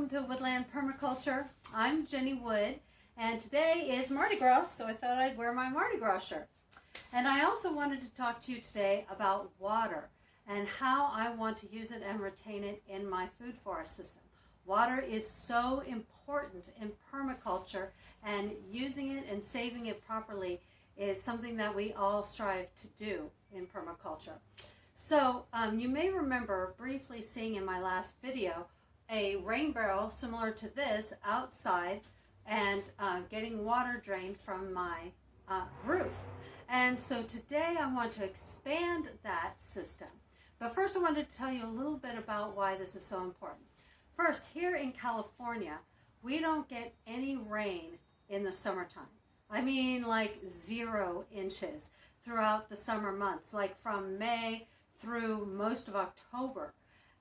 welcome to Woodland Permaculture. I'm Jenny Wood, and today is Mardi Gras, so I thought I'd wear my Mardi Gras shirt. And I also wanted to talk to you today about water and how I want to use it and retain it in my food forest system. Water is so important in permaculture, and using it and saving it properly is something that we all strive to do in permaculture. So you may remember briefly seeing in my last video a rain barrel similar to this outside and getting water drained from my roof. And so today I want to expand that system. But first I wanted to tell you a little bit about why this is so important. First, here in California, we don't get any rain in the summertime. I mean like 0 inches throughout the summer months, like from May through most of October.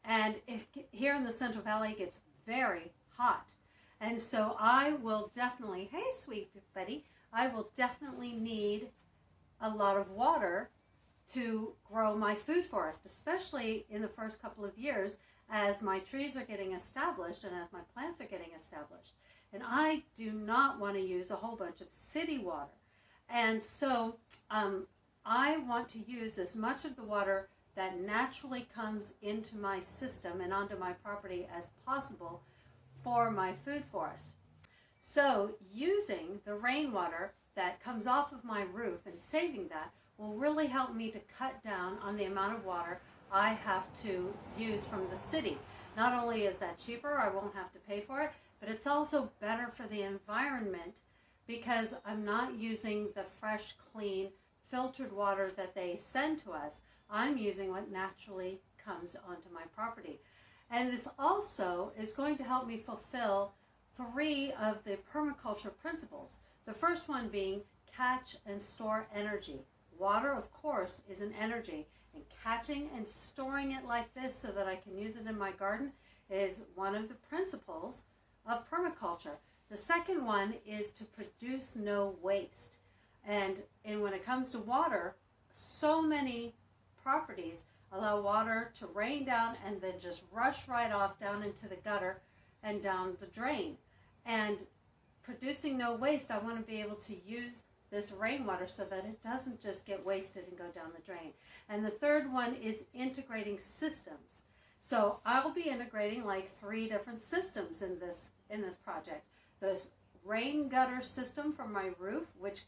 And here in the Central Valley it gets very hot. And so I will definitely, hey sweet buddy, I will definitely need a lot of water to grow my food forest, especially in the first couple of years as my trees are getting established and as my plants are getting established. And I do not want to use a whole bunch of city water. And so I want to use as much of the water that naturally comes into my system and onto my property as possible for my food forest. So using the rainwater that comes off of my roof and saving that will really help me to cut down on the amount of water I have to use from the city. Not only is that cheaper, I won't have to pay for it, but it's also better for the environment because I'm not using the fresh, clean, filtered water that they send to us. I'm using what naturally comes onto my property. And this also is going to help me fulfill 3 of the permaculture principles. The first one being catch and store energy. Water, of course, is an energy, and catching and storing it like this so that I can use it in my garden is one of the principles of permaculture. The second one is to produce no waste. And when it comes to water, so many properties allow water to rain down and then just rush right off down into the gutter and down the drain. And producing no waste, I want to be able to use this rainwater so that it doesn't just get wasted and go down the drain. And the third one is integrating systems. So I'll be integrating like 3 different systems in this project. This rain gutter system from my roof, which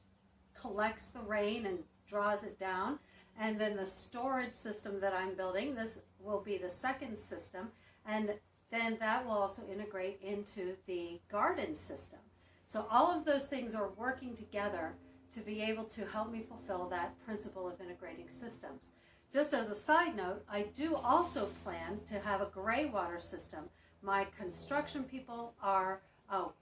collects the rain and draws it down. And then the storage system that I'm building, this will be the second system. And then that will also integrate into the garden system. So all of those things are working together to be able to help me fulfill that principle of integrating systems. Just as a side note, I do also plan to have a gray water system. My construction people are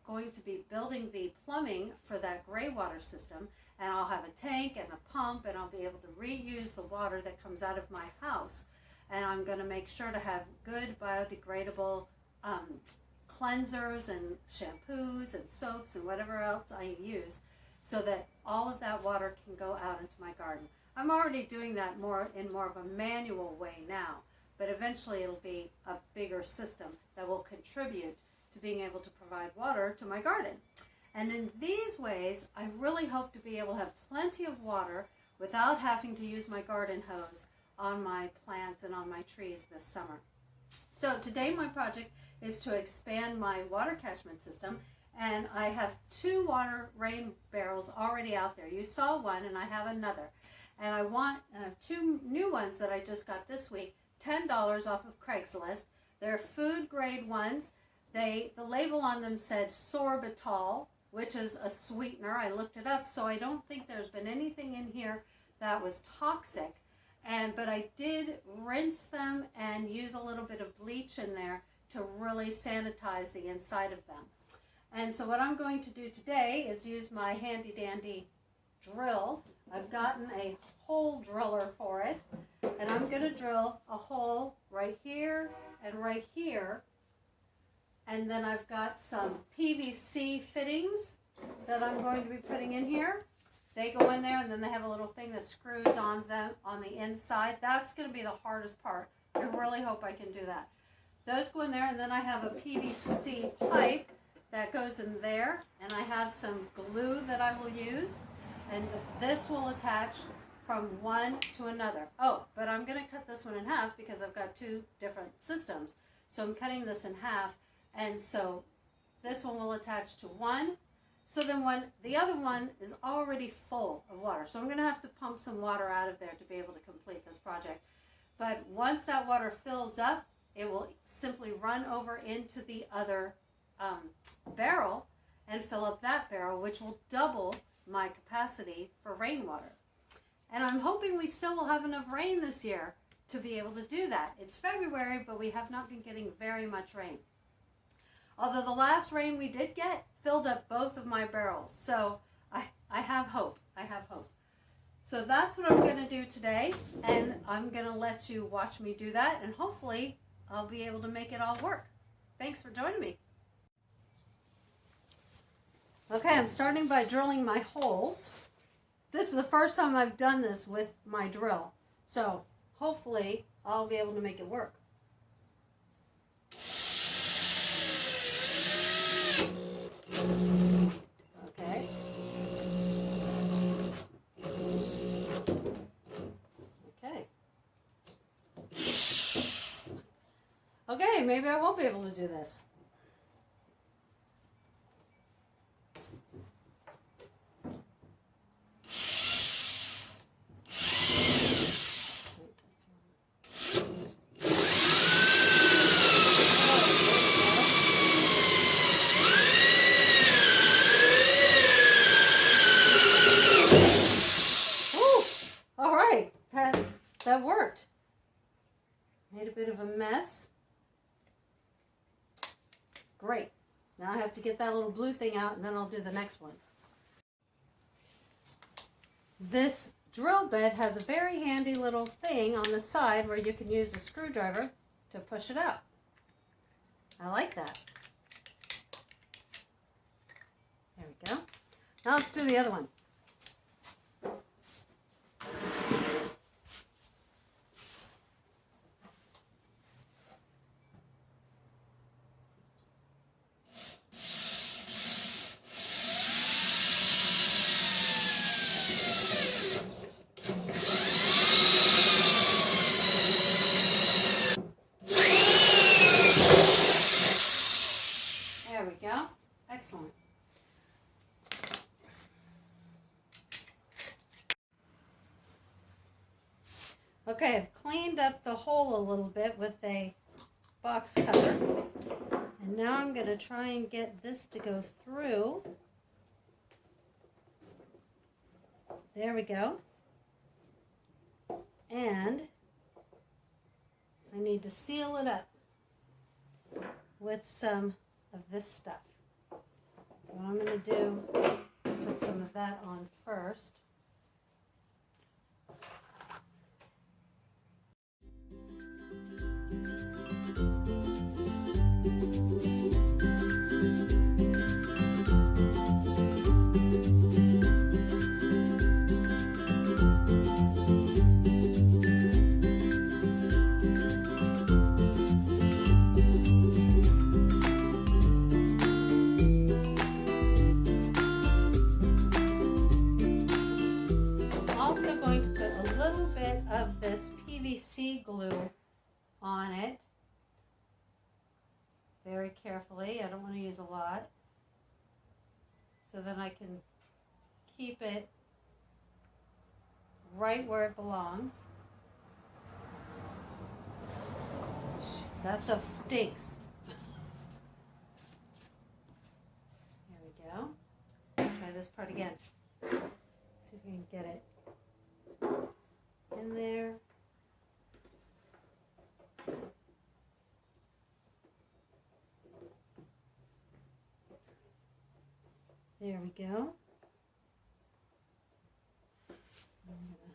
going to be building the plumbing for that gray water system, and I'll have a tank and a pump, and I'll be able to reuse the water that comes out of my house. And I'm going to make sure to have good biodegradable cleansers and shampoos and soaps and whatever else I use so that all of that water can go out into my garden. I'm already doing that in more of a manual way now, but eventually it'll be a bigger system that will contribute to being able to provide water to my garden. And in these ways, I really hope to be able to have plenty of water without having to use my garden hose on my plants and on my trees this summer. So today my project is to expand my water catchment system, and I have 2 water rain barrels already out there. You saw one and I have another. And I have 2 new ones that I just got this week, $10 off of Craigslist. They're food grade ones. The label on them said sorbitol, which is a sweetener. I looked it up, so I don't think there's been anything in here that was toxic. But I did rinse them and use a little bit of bleach in there to really sanitize the inside of them. And so what I'm going to do today is use my handy dandy drill. I've gotten a hole driller for it, and I'm going to drill a hole right here and right here. And then I've got some PVC fittings that I'm going to be putting in here. They go in there, and then they have a little thing that screws on them on the inside. That's going to be the hardest part. I really hope I can do that. those go in there, and then I have a PVC pipe that goes in there, and I have some glue that I will use, and this will attach from one to another. Oh, but I'm going to cut this one in half because I've got two different systems. So I'm cutting this in half, and so this one will attach to one. So then when the other one is already full of water, so I'm going to have to pump some water out of there to be able to complete this project. But once that water fills up, it will simply run over into the other barrel and fill up that barrel, which will double my capacity for rainwater. And I'm hoping we still will have enough rain this year to be able to do that. It's February, but we have not been getting very much rain. Although the last rain we did get filled up both of my barrels. So I have hope. I have hope. So that's what I'm going to do today. And I'm going to let you watch me do that. And hopefully I'll be able to make it all work. Thanks for joining me. Okay, I'm starting by drilling my holes. This is the first time I've done this with my drill. So hopefully I'll be able to make it work. Okay. Okay. Okay, maybe I won't be able to do this. That worked. Made a bit of a mess. Great. Now I have to get that little blue thing out, and then I'll do the next one. This drill bit has a very handy little thing on the side where you can use a screwdriver to push it out. I like that. There we go. Now let's do the other one. There we go. Excellent. Okay, I've cleaned up the hole a little bit with a box cutter. And now I'm going to try and get this to go through. There we go. And I need to seal it up with some of this stuff. So what I'm going to do is put some of that on first. Of this PVC glue on it very carefully. I don't want to use a lot, so then I can keep it right where it belongs. That stuff stinks. There we go. Try this part again. See if we can get it in there. There we go. I'm going to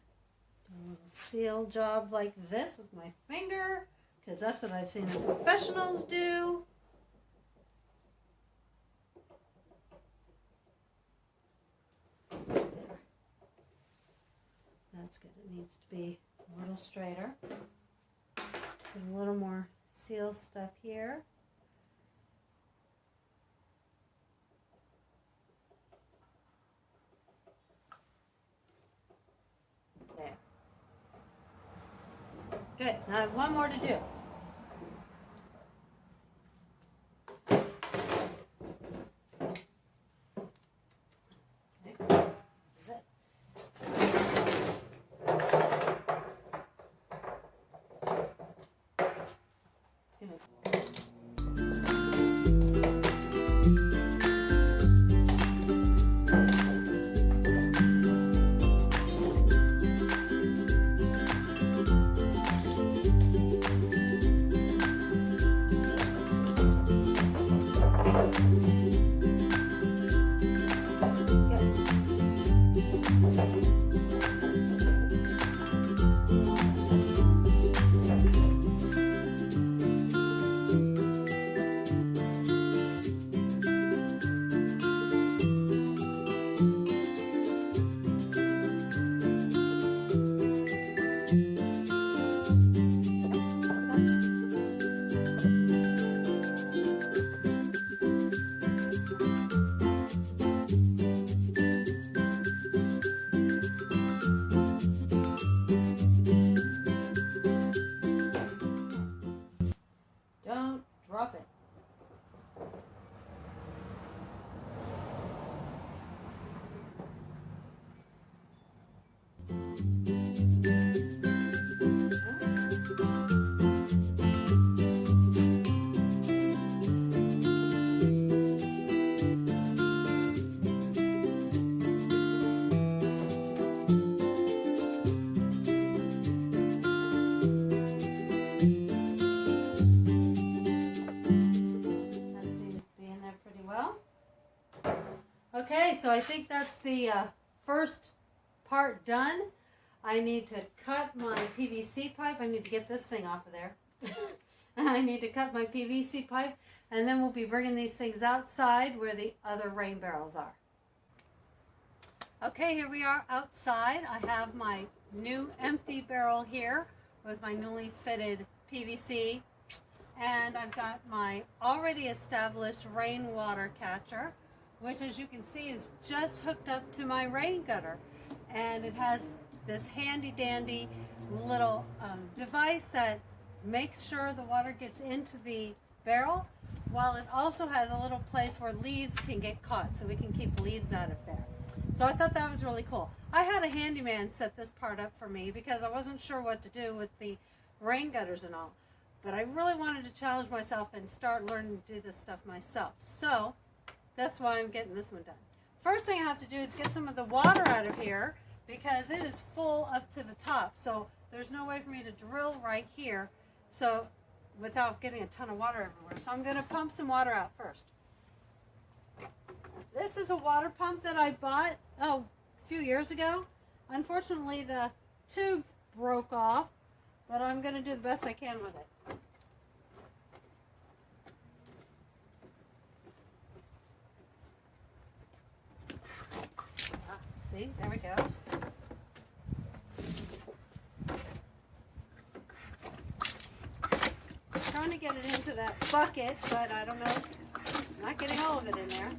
do a little seal job like this with my finger, because that's what I've seen the professionals do. There. That's good. It needs to be a little straighter. Put a little more seal stuff here. There. Good. Now I have one more to do. Don't drop it. Okay, so I think that's the first part done. I need to cut my PVC pipe. I need to get this thing off of there. I need to cut my PVC pipe, and then we'll be bringing these things outside where the other rain barrels are. Okay, here we are outside. I have my new empty barrel here with my newly fitted PVC, and I've got my already established rainwater catcher, which, as you can see, is just hooked up to my rain gutter. And it has this handy dandy little device that makes sure the water gets into the barrel, while it also has a little place where leaves can get caught, so we can keep leaves out of there. So I thought that was really cool. I had a handyman set this part up for me because I wasn't sure what to do with the rain gutters and all. But I really wanted to challenge myself and start learning to do this stuff myself. So that's why I'm getting this one done. First thing I have to do is get some of the water out of here because it is full up to the top. So there's no way for me to drill right here without getting a ton of water everywhere. So I'm going to pump some water out first. This is a water pump that I bought a few years ago. Unfortunately, the tube broke off, but I'm going to do the best I can with it. See, there we go. Trying to get it into that bucket, but I don't know. I'm not getting all of it in there.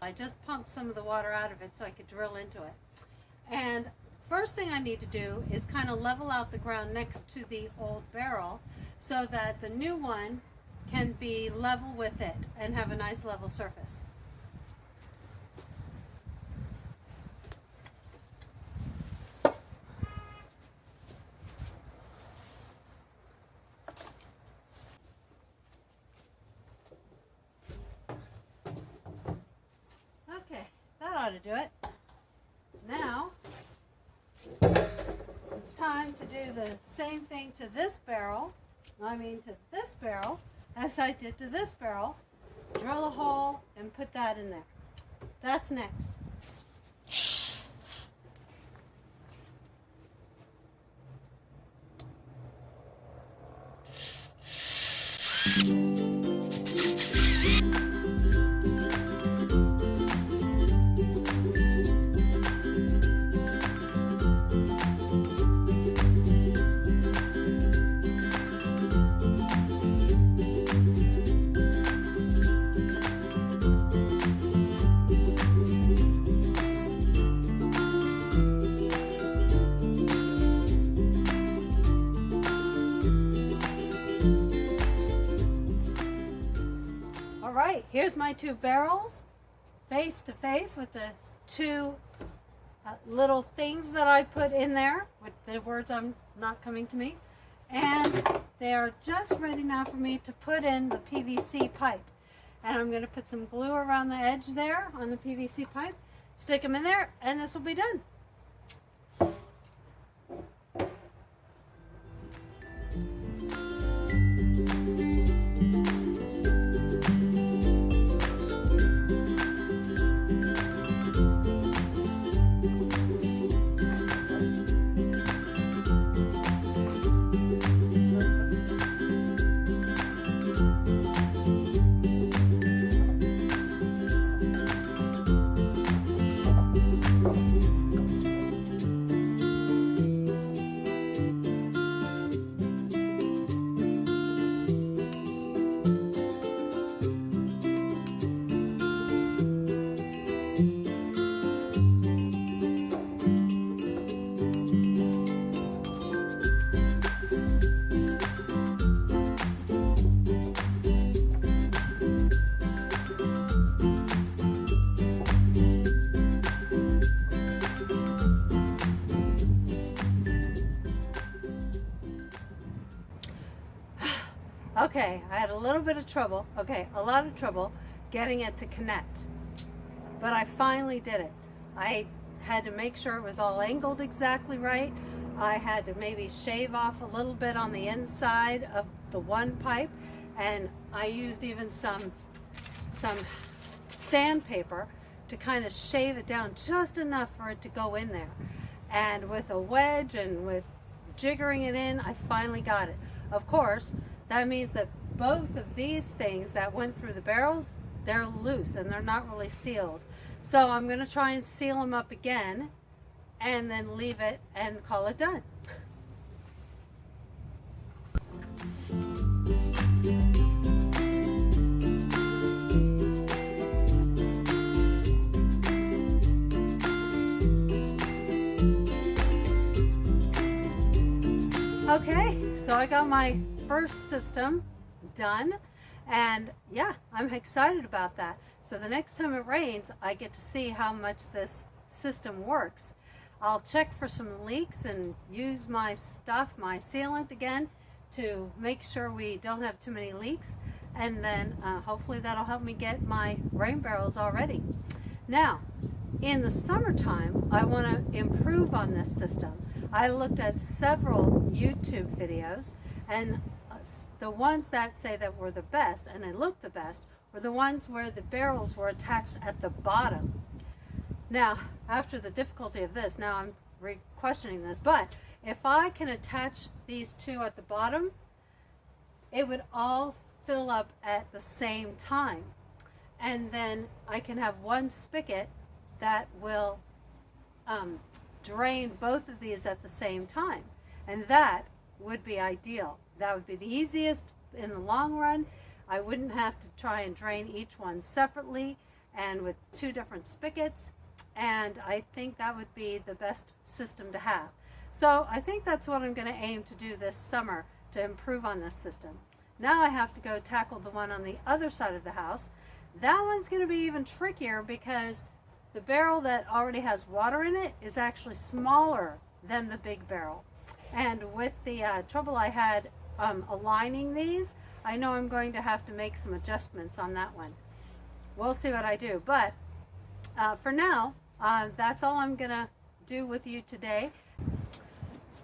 I just pumped some of the water out of it so I could drill into it. And first thing I need to do is kind of level out the ground next to the old barrel so that the new one can be level with it and have a nice level surface. Okay, that ought to do it. Now, it's time to do the same thing to this barrel. To this barrel, as I did to this barrel. Drill a hole and put that in there. That's next. here's my two barrels face to face with the two little things that I put in there with the words I'm not coming to me, and they are just ready now for me to put in the PVC pipe. And I'm going to put some glue around the edge there on the PVC pipe, stick them in there, and this will be done. Okay, I had a little bit of trouble, a lot of trouble getting it to connect, but I finally did it. I had to make sure it was all angled exactly right. I had to maybe shave off a little bit on the inside of the one pipe, and I used even some sandpaper to kind of shave it down just enough for it to go in there. And with a wedge and with jiggering it in, I finally got it. Of course, that means that both of these things that went through the barrels, they're loose and they're not really sealed. So I'm going to try and seal them up again and then leave it and call it done. Okay, so I got my first system done, and yeah, I'm excited about that. So the next time it rains, I get to see how much this system works. I'll check for some leaks and use my stuff, my sealant again, to make sure we don't have too many leaks, and then hopefully that'll help me get my rain barrels all ready. Now, in the summertime, I want to improve on this system. I looked at several YouTube videos, and the ones that say that were the best, and they looked the best, were the ones where the barrels were attached at the bottom. Now, after the difficulty of this, now I'm questioning this, but if I can attach these two at the bottom, it would all fill up at the same time. And then I can have one spigot that will drain both of these at the same time. And that would be ideal. That would be the easiest in the long run. I wouldn't have to try and drain each one separately and with two different spigots. And I think that would be the best system to have. So I think that's what I'm going to aim to do this summer to improve on this system. Now I have to go tackle the one on the other side of the house. That one's going to be even trickier because the barrel that already has water in it is actually smaller than the big barrel. And with the trouble I had aligning these, I know I'm going to have to make some adjustments on that one. We'll see what I do. But for now, that's all I'm going to do with you today.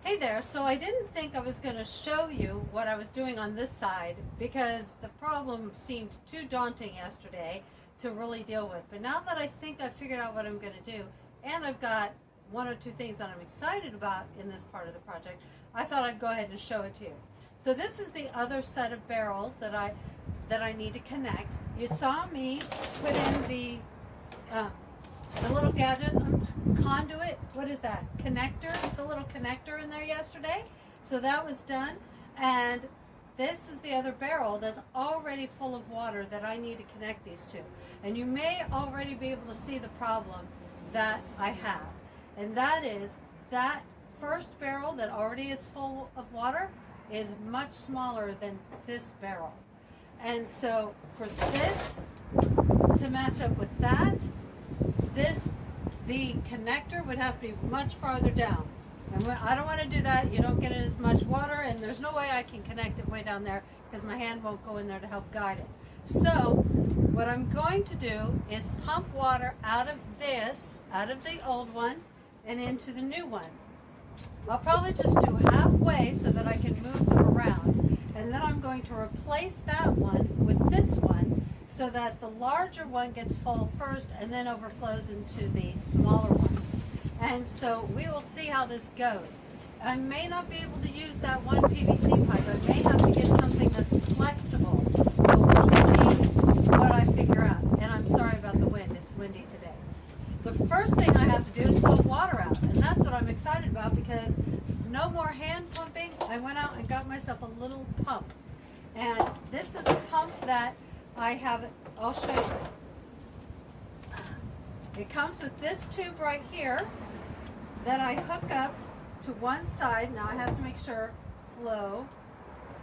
Hey there, so I didn't think I was going to show you what I was doing on this side because the problem seemed too daunting yesterday to really deal with. But now that I think I've figured out what I'm going to do, and I've got one or two things that I'm excited about in this part of the project, I thought I'd go ahead and show it to you. So this is the other set of barrels that I need to connect. You saw me put in the little gadget conduit, what is that, connector, the little connector in there yesterday. So that was done, and this is the other barrel that's already full of water that I need to connect these two. And you may already be able to see the problem that I have, and that is that first barrel that already is full of water is much smaller than this barrel. And so for this to match up with that, the connector would have to be much farther down. And I don't want to do that. You don't get as much water, and there's no way I can connect it way down there because my hand won't go in there to help guide it. So what I'm going to do is pump water out of the old one, and into the new one. I'll probably just do halfway so that I can move them around. And then I'm going to replace that one with this one so that the larger one gets full first and then overflows into the smaller one. And so we will see how this goes. I may not be able to use that one PVC pipe. I may have to get something that's flexible. So we'll see what I figure out. And I'm sorry about the wind. It's windy today. The first thing I have to do is pump water out. And that's what I'm excited about because no more hand pumping. I went out and got myself a little pump. And this is a pump that I have. I'll show you. It comes with this tube right here that I hook up to one side. Now I have to make sure flow.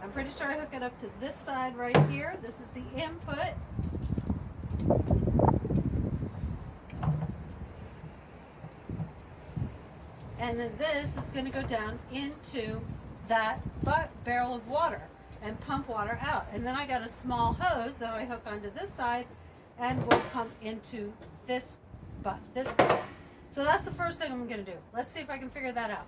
I'm pretty sure I hook it up to this side right here. This is the input. And then this is going to go down into that barrel of water and pump water out. And then I got a small hose that I hook onto this side and will pump into this barrel. So that's the first thing I'm going to do. Let's see if I can figure that out.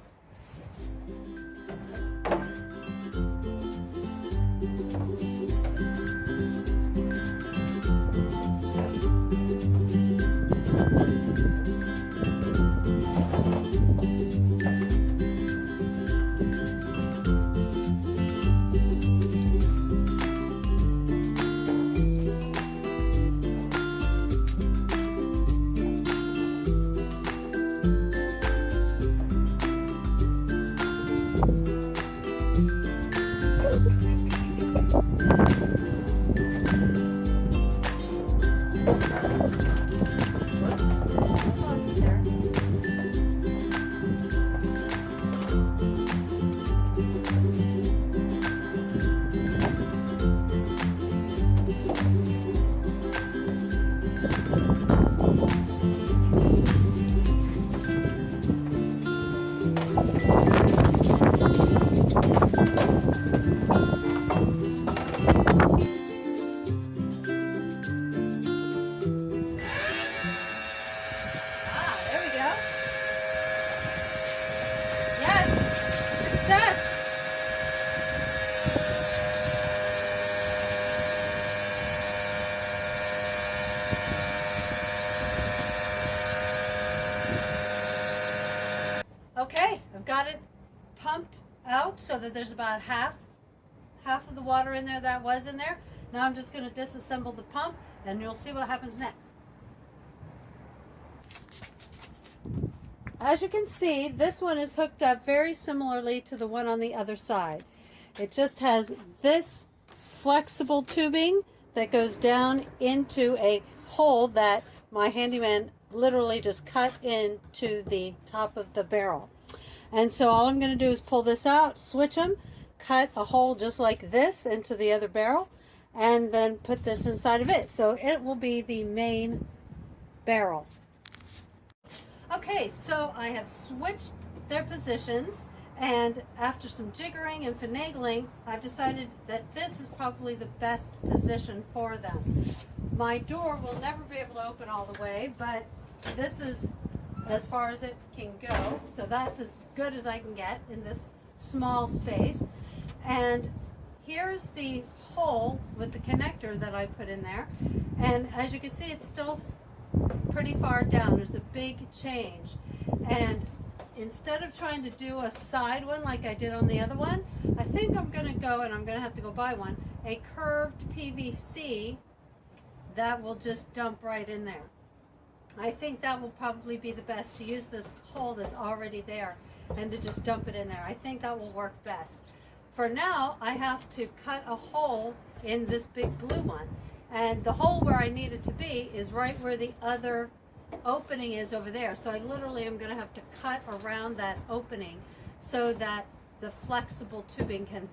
Okay, I've got it pumped out so that there's about half of the water in there that was in there. Now I'm just going to disassemble the pump and you'll see what happens next. As you can see, this one is hooked up very similarly to the one on the other side. It just has this flexible tubing that goes down into a hole that my handyman literally just cut into the top of the barrel. And so all I'm going to do is pull this out, switch them, cut a hole just like this into the other barrel, and then put this inside of it. So it will be the main barrel. Okay, so I have switched their positions, and after some jiggering and finagling, I've decided that this is probably the best position for them. My door will never be able to open all the way, but this is as far as it can go. So that's as good as I can get in this small space. And here's the hole with the connector that I put in there. And as you can see, it's still pretty far down. There's a big change. And instead of trying to do a side one like I did on the other one, I think I'm going to go, and I'm going to have to go buy one, a curved PVC that will just dump right in there. I think that will probably be the best, to use this hole that's already there and to just dump it in there. I think that will work best. For now, I have to cut a hole in this big blue one. And the hole where I need it to be is right where the other opening is over there. So I literally am going to have to cut around that opening so that the flexible tubing can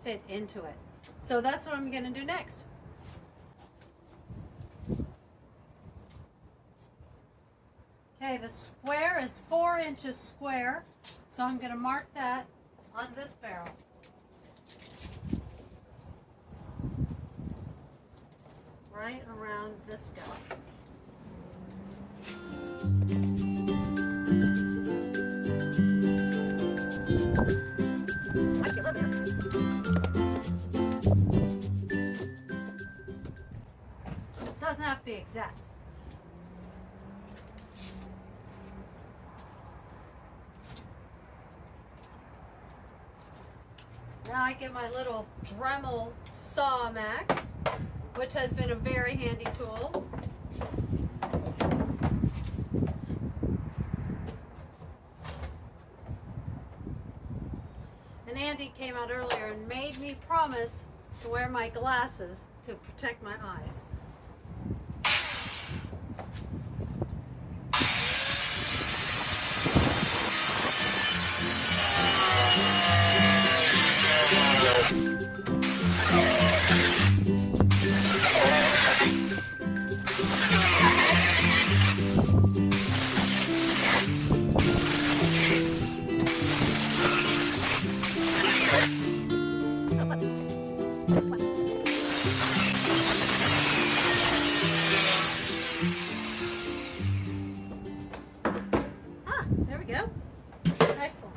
fit into it. So that's what I'm going to do next. Okay, the square is 4 inches square, so I'm going to mark that on this barrel. Right around this guy. Doesn't have to be exact. Now I get my little Dremel saw max, which has been a very handy tool. And Andy came out earlier and made me promise to wear my glasses to protect my eyes. There we go. Excellent.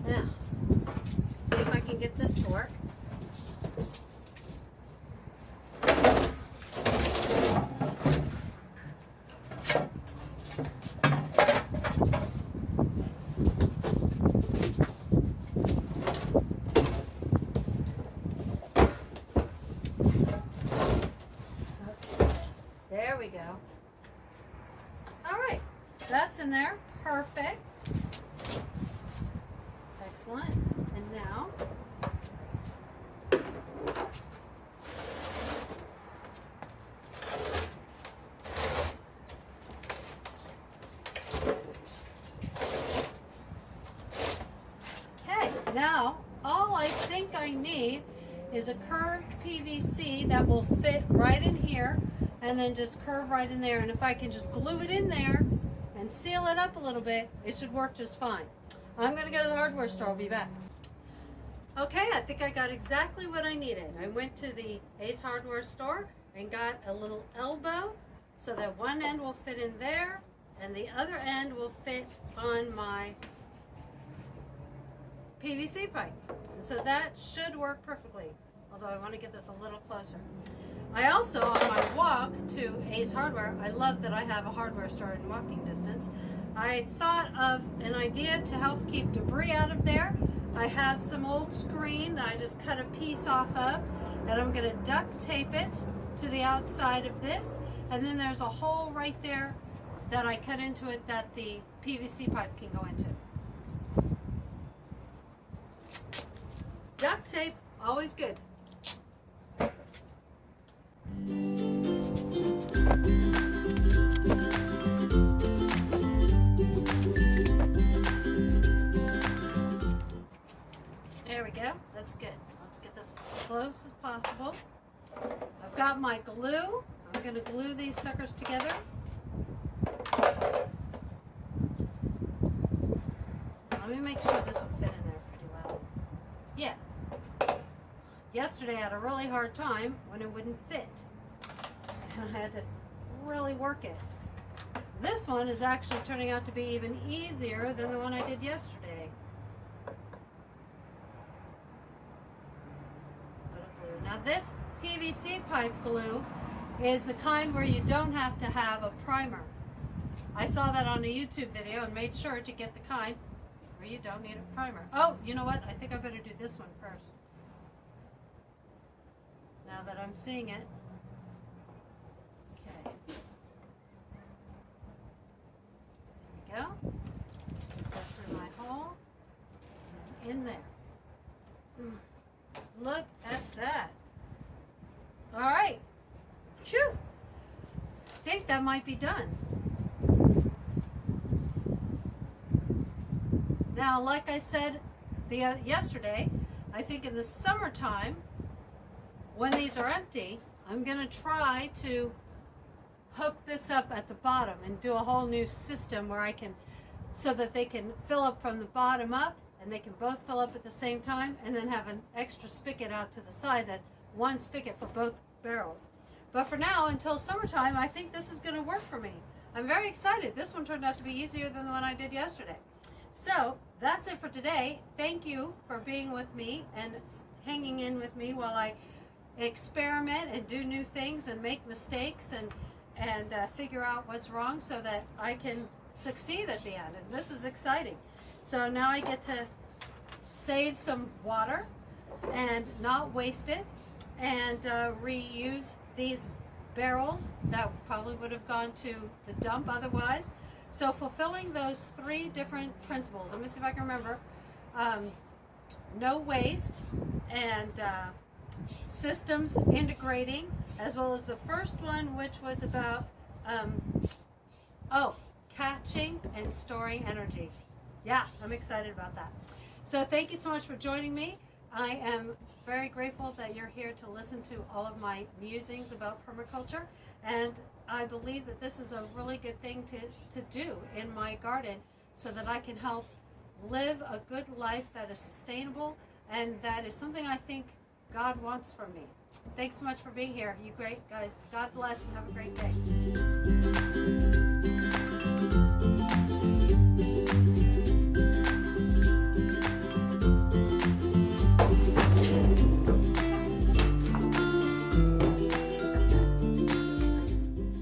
Now, see if I can get this to work. There we go. All right, that's in there. Perfect. Excellent. And now, okay, now all I think I need is a curved PVC that will fit right in here and then just curve right in there. And if I can just glue it in there and seal it up a little bit, it should work just fine. I'm going to go to the hardware store. I'll be back. Okay, I think I got exactly what I needed. I went to the Ace Hardware store and got a little elbow so that one end will fit in there and the other end will fit on my PVC pipe. And so that should work perfectly, although I want to get this a little closer. I also, on my walk to Ace Hardware, I love that I have a hardware store in walking distance. I thought of an idea to help keep debris out of there. I have some old screen that I just cut a piece off of, and I'm going to duct tape it to the outside of this, and then there's a hole right there that I cut into it that the PVC pipe can go into. Duct tape, always good. There we go. That's good. Let's get this as close as possible. I've got my glue. I'm going to glue these suckers together. Let me make sure this will fit in there pretty well. Yeah. Yesterday I had a really hard time when it wouldn't fit. And I had to really work it. This one is actually turning out to be even easier than the one I did yesterday. Now this PVC pipe glue is the kind where you don't have to have a primer. I saw that on a YouTube video and made sure to get the kind where you don't need a primer. Oh, you know what? I think I better do this one first. Now that I'm seeing it. Okay. There we go. Stick that through my hole. And in there. Look at that. All right. Phew. I think that might be done. Now, like I said yesterday, I think in the summertime, when these are empty, I'm going to try to hook this up at the bottom and do a whole new system where I can, so that they can fill up from the bottom up, and they can both fill up at the same time, and then have an extra spigot out to the side, that one spigot for both barrels. But for now, until summertime, I think this is going to work for me. I'm very excited. This one turned out to be easier than the one I did yesterday. So that's it for today. Thank you for being with me and hanging in with me while I experiment and do new things and make mistakes and figure out what's wrong so that I can succeed at the end. And this is exciting. So now I get to save some water and not waste it, and reuse these barrels that probably would have gone to the dump otherwise. So fulfilling those 3 different principles. Let me see if I can remember. No waste, and systems integrating, as well as the first one, which was about catching and storing energy. Yeah, I'm excited about that. So thank you so much for joining me. I am very grateful that you're here to listen to all of my musings about permaculture, and I believe that this is a really good thing to do in my garden so that I can help live a good life that is sustainable, and that is something I think God wants from me. Thanks so much for being here. You great guys. God bless and have a great day.